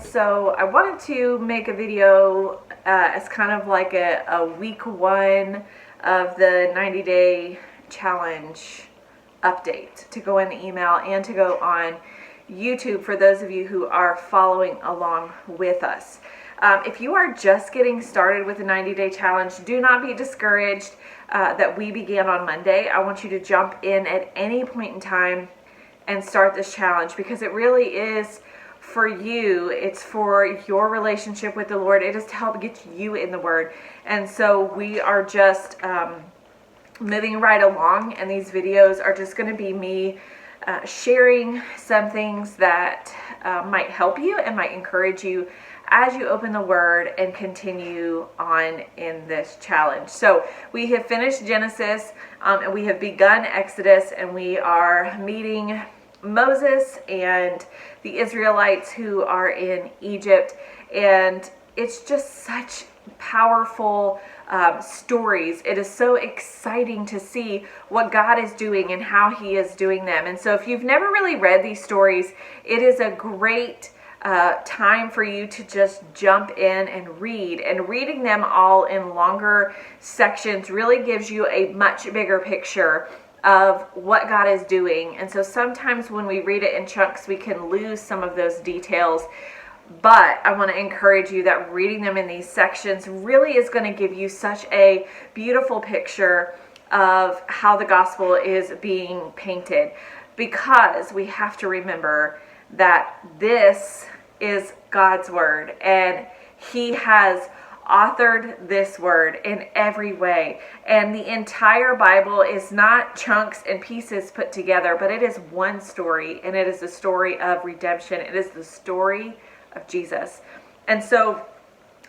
So I wanted to make a video as kind of like a week one of the 90-day challenge update to go in the email and to go on YouTube for those of you who are following along with us. If you are just getting started with the 90-day challenge, do not be discouraged that we began on Monday. I want you to jump in at any point in time and start this challenge, because it really is for you. It's for your relationship with the Lord. It is to help get you in the Word. And so we are just moving right along, and these videos are just going to be me sharing some things that might help you and might encourage you as you open the Word and continue on in this challenge. So we have finished Genesis and we have begun Exodus, and we are meeting Moses and the Israelites who are in Egypt, and it's just such powerful stories. It is so exciting to see what God is doing and how He is doing them. And so if you've never really read these stories, it is a great time for you to just jump in and read. And reading them all in longer sections really gives you a much bigger picture of what God is doing. And so sometimes when we read it in chunks, we can lose some of those details. But I want to encourage you that reading them in these sections really is going to give you such a beautiful picture of how the gospel is being painted, because we have to remember that this is God's word, and He has authored this word in every way. And the entire Bible is not chunks and pieces put together, but it is one story, and it is the story of redemption. It is the story of Jesus. And so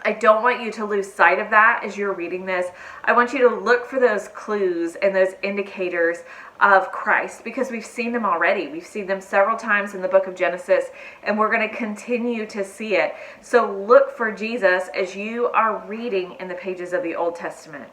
I don't want you to lose sight of that as you're reading this. I want you to look for those clues and those indicators of Christ, because we've seen them already. We've seen them several times in the book of Genesis, and we're going to continue to see it. So look for Jesus as you are reading in the pages of the Old Testament.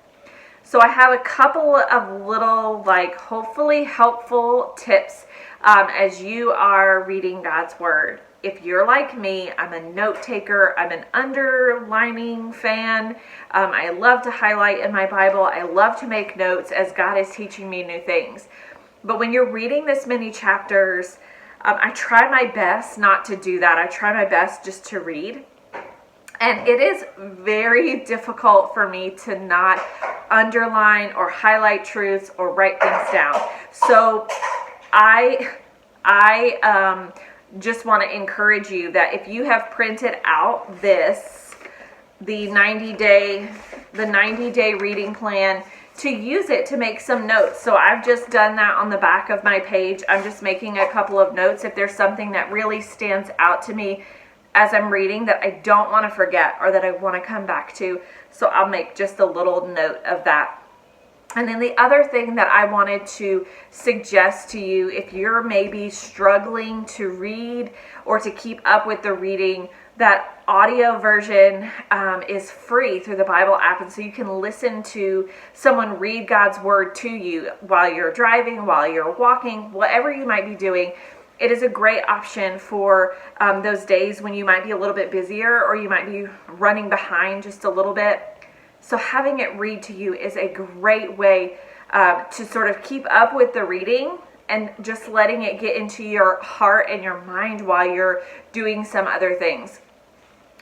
So I have a couple of little, hopefully helpful tips as you are reading God's Word. If you're like me, I'm a note taker. I'm an underlining fan. I love to highlight in my Bible. I love to make notes as God is teaching me new things. But when you're reading this many chapters, I try my best not to do that. I try my best just to read. And it is very difficult for me to not underline or highlight truths or write things down. So I just want to encourage you that if you have printed out the 90-day reading plan, to use it to make some notes. So I've just done that on the back of my page. I'm just making a couple of notes if there's something that really stands out to me as I'm reading that I don't want to forget or that I want to come back to. So I'll make just a little note of that. And then the other thing that I wanted to suggest to you, if you're maybe struggling to read or to keep up with the reading, that audio version is free through the Bible app. And so you can listen to someone read God's Word to you while you're driving, while you're walking, whatever you might be doing. It is a great option for those days when you might be a little bit busier or you might be running behind just a little bit. So having it read to you is a great way to sort of keep up with the reading and just letting it get into your heart and your mind while you're doing some other things.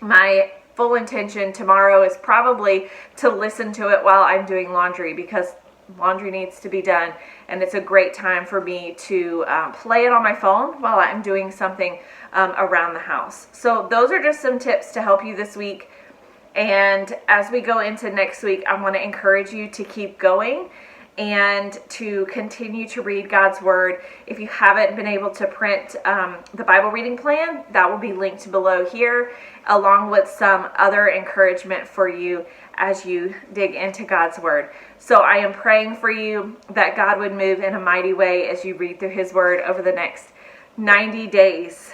My full intention tomorrow is probably to listen to it while I'm doing laundry, because laundry needs to be done, and it's a great time for me to play it on my phone while I'm doing something around the house. So those are just some tips to help you this week. And as we go into next week, I want to encourage you to keep going and to continue to read God's Word. If you haven't been able to print the Bible reading plan, that will be linked below here, along with some other encouragement for you as you dig into God's Word. So I am praying for you that God would move in a mighty way as you read through His Word over the next 90 days.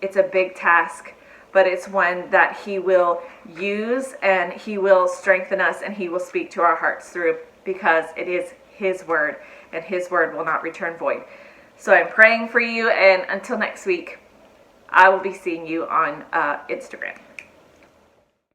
It's a big task, but it's one that He will use, and He will strengthen us, and He will speak to our hearts through, because it is His Word, and His Word will not return void. So I'm praying for you, and until next week, I will be seeing you on Instagram.